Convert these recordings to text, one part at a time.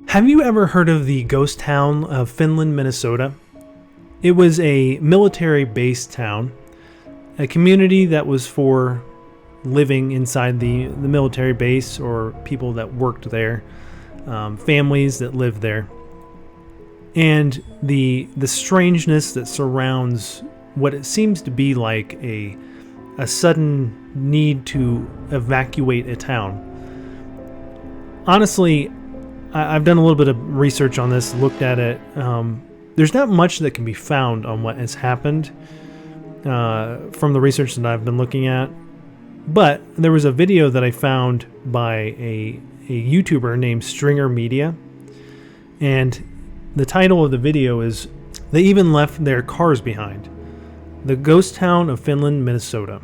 Have you ever heard of the ghost town of Finland, Minnesota? It was a military-based town, a community that was for living inside the military base or people that worked there, families that lived there. And the strangeness that surrounds what it seems to be like a sudden need to evacuate a town. Honestly, I've done a little bit of research on this, looked at it. There's not much that can be found on what has happened from the research that I've been looking at. But there was a video that I found by a YouTuber named Stringer Media. And the title of the video is, "They Even Left Their Cars Behind. The Ghost Town of Finland, Minnesota."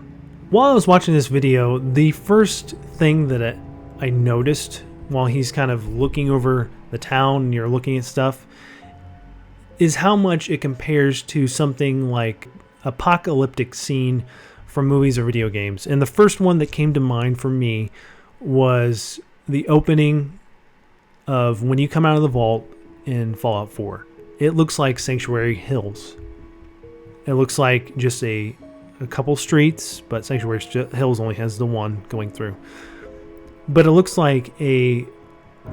While I was watching this video, the first thing that I noticed while he's kind of looking over the town and you're looking at stuff is how much it compares to something like apocalyptic scene from movies or video games. And the first one that came to mind for me was the opening of when you come out of the vault in Fallout 4. It looks like Sanctuary Hills. It looks like just a couple streets, but Sanctuary Hills only has the one going through. But it looks like a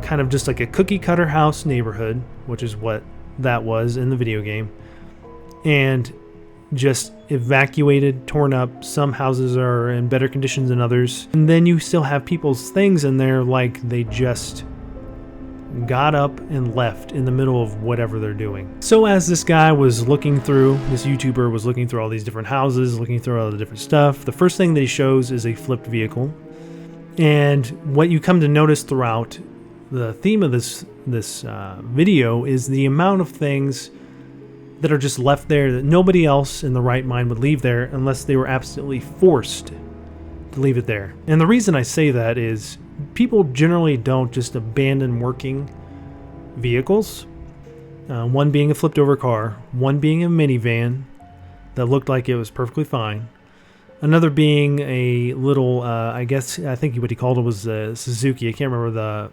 kind of just like a cookie cutter house neighborhood, which is what that was in the video game. And just evacuated, torn up. Some houses are in better conditions than others. And then you still have people's things in there like they just got up and left in the middle of whatever they're doing. So as this guy was looking through, this YouTuber was looking through all these different houses, looking through all the different stuff, the first thing that he shows is a flipped vehicle. And what you come to notice throughout the theme of this video is the amount of things that are just left there that nobody else in the right mind would leave there unless they were absolutely forced to leave it there. And the reason I say that is people generally don't just abandon working vehicles. One being a flipped over car, one being a minivan that looked like it was perfectly fine. Another being a little, I think what he called it was a Suzuki. I can't remember the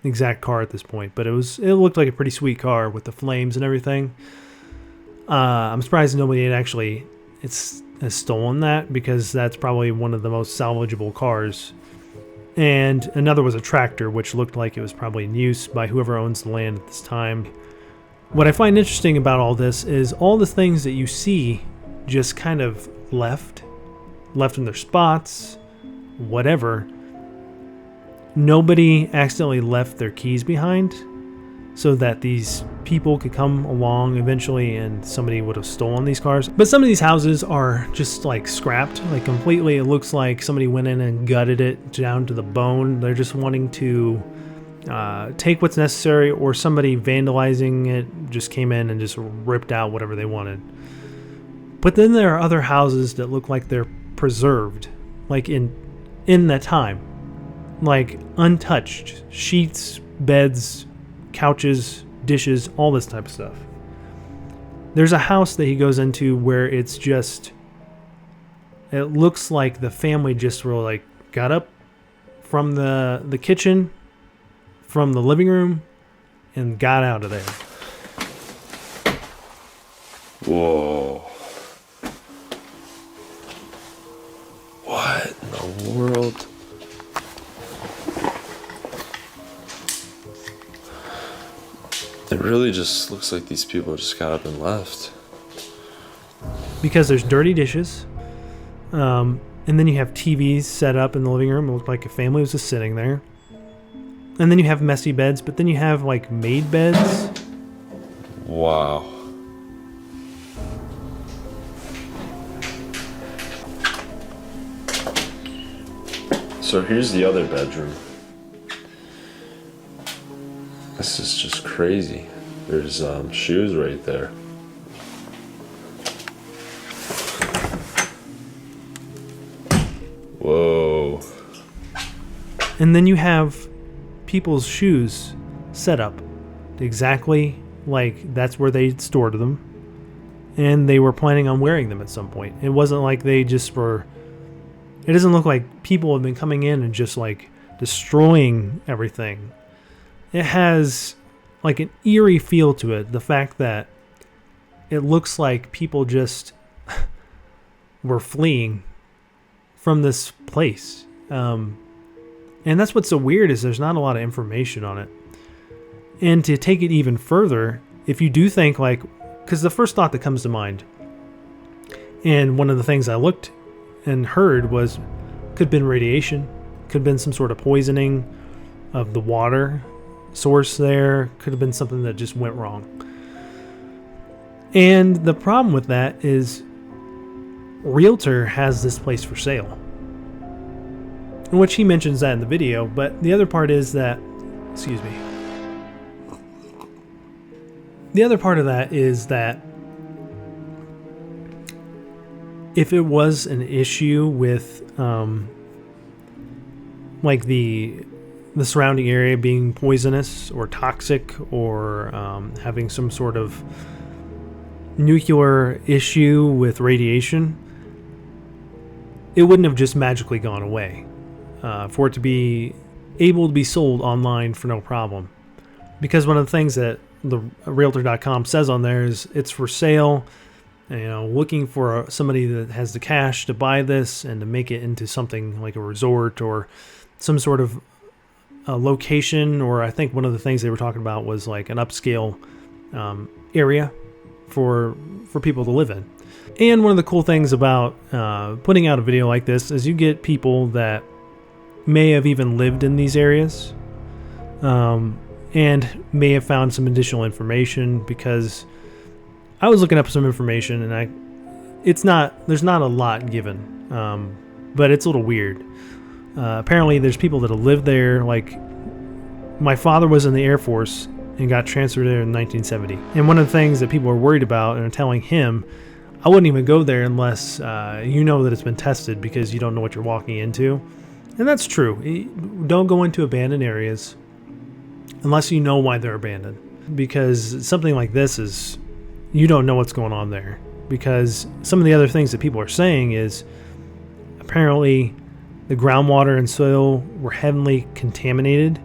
exact car at this point, but it looked like a pretty sweet car with the flames and everything. I'm surprised nobody had actually has stolen that, because that's probably one of the most salvageable cars. And another was a tractor, which looked like it was probably in use by whoever owns the land at this time. What I find interesting about all this is all the things that you see just kind of left in their spots, whatever. Nobody accidentally left their keys behind so that these people could come along eventually and somebody would have stolen these cars. But some of these houses are just like scrapped, like completely. It looks like somebody went in and gutted it down to the bone. They're just wanting to take what's necessary, or somebody vandalizing it just came in and just ripped out whatever they wanted. But then there are other houses that look like they're preserved, like in that time, like untouched sheets, beds, couches, dishes, all this type of stuff. There's a house that he goes into where it looks like the family just were like got up from the kitchen, from the living room, and got out of there. Whoa. What in the world? It really just looks like these people just got up and left. Because there's dirty dishes. And then you have TVs set up in the living room. It looked like a family was just sitting there. And then you have messy beds, but then you have like made beds. Wow. So here's the other bedroom. This is just crazy. There's shoes right there. Whoa. And then you have people's shoes set up exactly like that's where they stored them. And they were planning on wearing them at some point. It wasn't like they just were... It doesn't look like people have been coming in and just like destroying everything. It has like an eerie feel to it. The fact that it looks like people just were fleeing from this place. And that's what's so weird is there's not a lot of information on it. And to take it even further, if you do think like, because the first thought that comes to mind, and one of the things I looked and heard was, could have been radiation, could have been some sort of poisoning of the water source there, could have been something that just went wrong. And the problem with that is Realtor has this place for sale, in which he mentions that in the video. But the other part is that, excuse me, the other part of that is that if it was an issue with like the surrounding area being poisonous or toxic, or having some sort of nuclear issue with radiation, it wouldn't have just magically gone away for it to be able to be sold online for no problem. Because one of the things that the Realtor.com says on there is it's for sale, looking for somebody that has the cash to buy this and to make it into something like a resort or some sort of a location. Or I think one of the things they were talking about was like an upscale area for people to live in. And one of the cool things about putting out a video like this is you get people that may have even lived in these areas, and may have found some additional information, because I was looking up some information and there's not a lot given, but it's a little weird. Apparently there's people that have lived there. Like, my father was in the Air Force and got transferred there in 1970. And one of the things that people are worried about and are telling him, I wouldn't even go there unless you know that it's been tested, because you don't know what you're walking into. And that's true. Don't go into abandoned areas unless you know why they're abandoned, because something like this is, you don't know what's going on there. Because some of the other things that people are saying is apparently the groundwater and soil were heavily contaminated,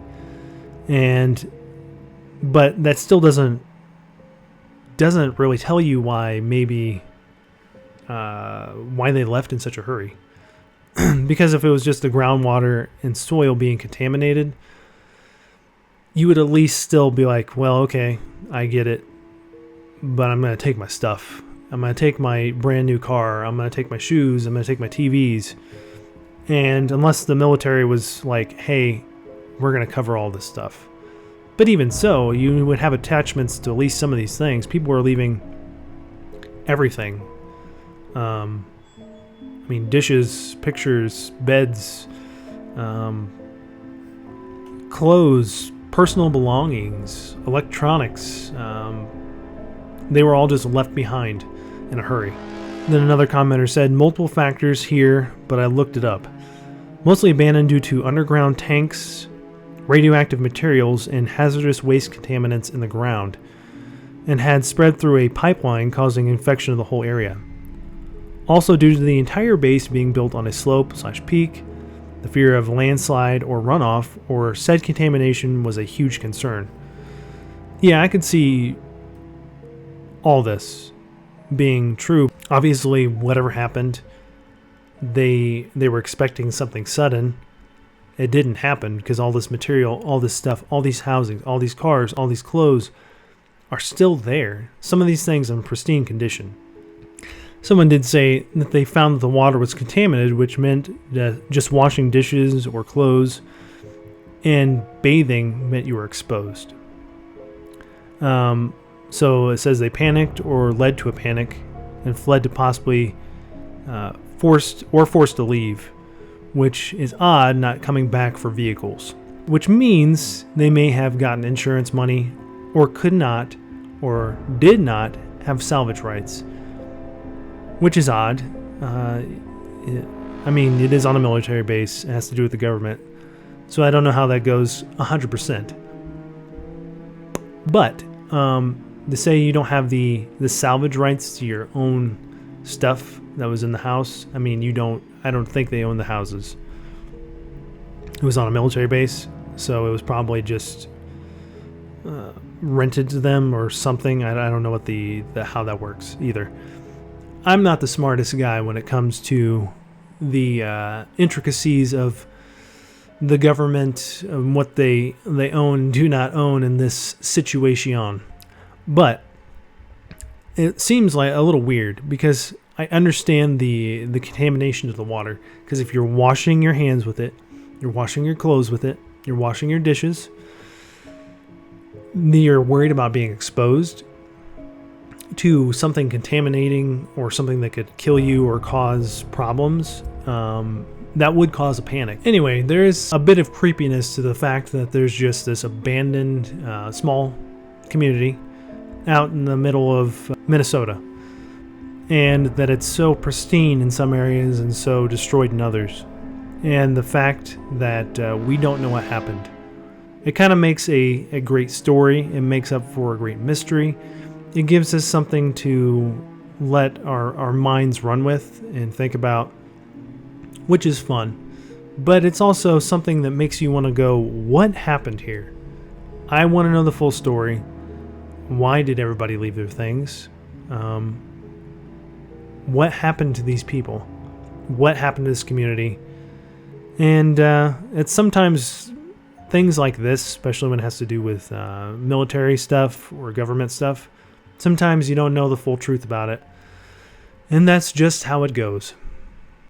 but that still doesn't really tell you why why they left in such a hurry. Because if it was just the groundwater and soil being contaminated, you would at least still be like, well, okay, I get it, but I'm going to take my stuff. I'm going to take my brand new car. I'm going to take my shoes. I'm going to take my TVs. And unless the military was like, hey, we're going to cover all this stuff. But even so, you would have attachments to at least some of these things. People were leaving everything. Dishes, pictures, beds, clothes, personal belongings, electronics. They were all just left behind in a hurry. Then another commenter said, multiple factors here, but I looked it up. Mostly abandoned due to underground tanks, radioactive materials, and hazardous waste contaminants in the ground, and had spread through a pipeline causing infection of the whole area. Also due to the entire base being built on a slope/peak, the fear of landslide or runoff or said contamination was a huge concern. Yeah, I could see all this being true. Obviously, whatever happened, they were expecting something sudden. It didn't happen, because all this material, all this stuff, all these housings, all these cars, all these clothes are still there. Some of these things in pristine condition. Someone did say that they found that the water was contaminated, which meant that just washing dishes or clothes and bathing meant you were exposed. So it says they panicked or led to a panic and fled to possibly forced to leave, which is odd, not coming back for vehicles, which means they may have gotten insurance money or could not or did not have salvage rights, which is odd. It is on a military base. It has to do with the government. So I don't know how that goes 100%. But to say you don't have the salvage rights to your own stuff that was in the house, I don't think they own the houses. It was on a military base, so it was probably just rented to them or something. I don't know what the how that works either. I'm not the smartest guy when it comes to the intricacies of the government and what they own and do not own in this situation. But it seems like a little weird because I understand the contamination of the water. Because if you're washing your hands with it, you're washing your clothes with it, you're washing your dishes, you're worried about being exposed to something contaminating or something that could kill you or cause problems, that would cause a panic. Anyway, there's a bit of creepiness to the fact that there's just this abandoned small community out in the middle of Minnesota, and that it's so pristine in some areas and so destroyed in others. And the fact that we don't know what happened. It kind of makes a great story. It makes up for a great mystery. It gives us something to let our minds run with and think about, which is fun. But it's also something that makes you want to go, what happened here? I want to know the full story. Why did everybody leave their things? What happened to these people? What happened to this community? And it's sometimes things like this, especially when it has to do with military stuff or government stuff, sometimes you don't know the full truth about it. And that's just how it goes.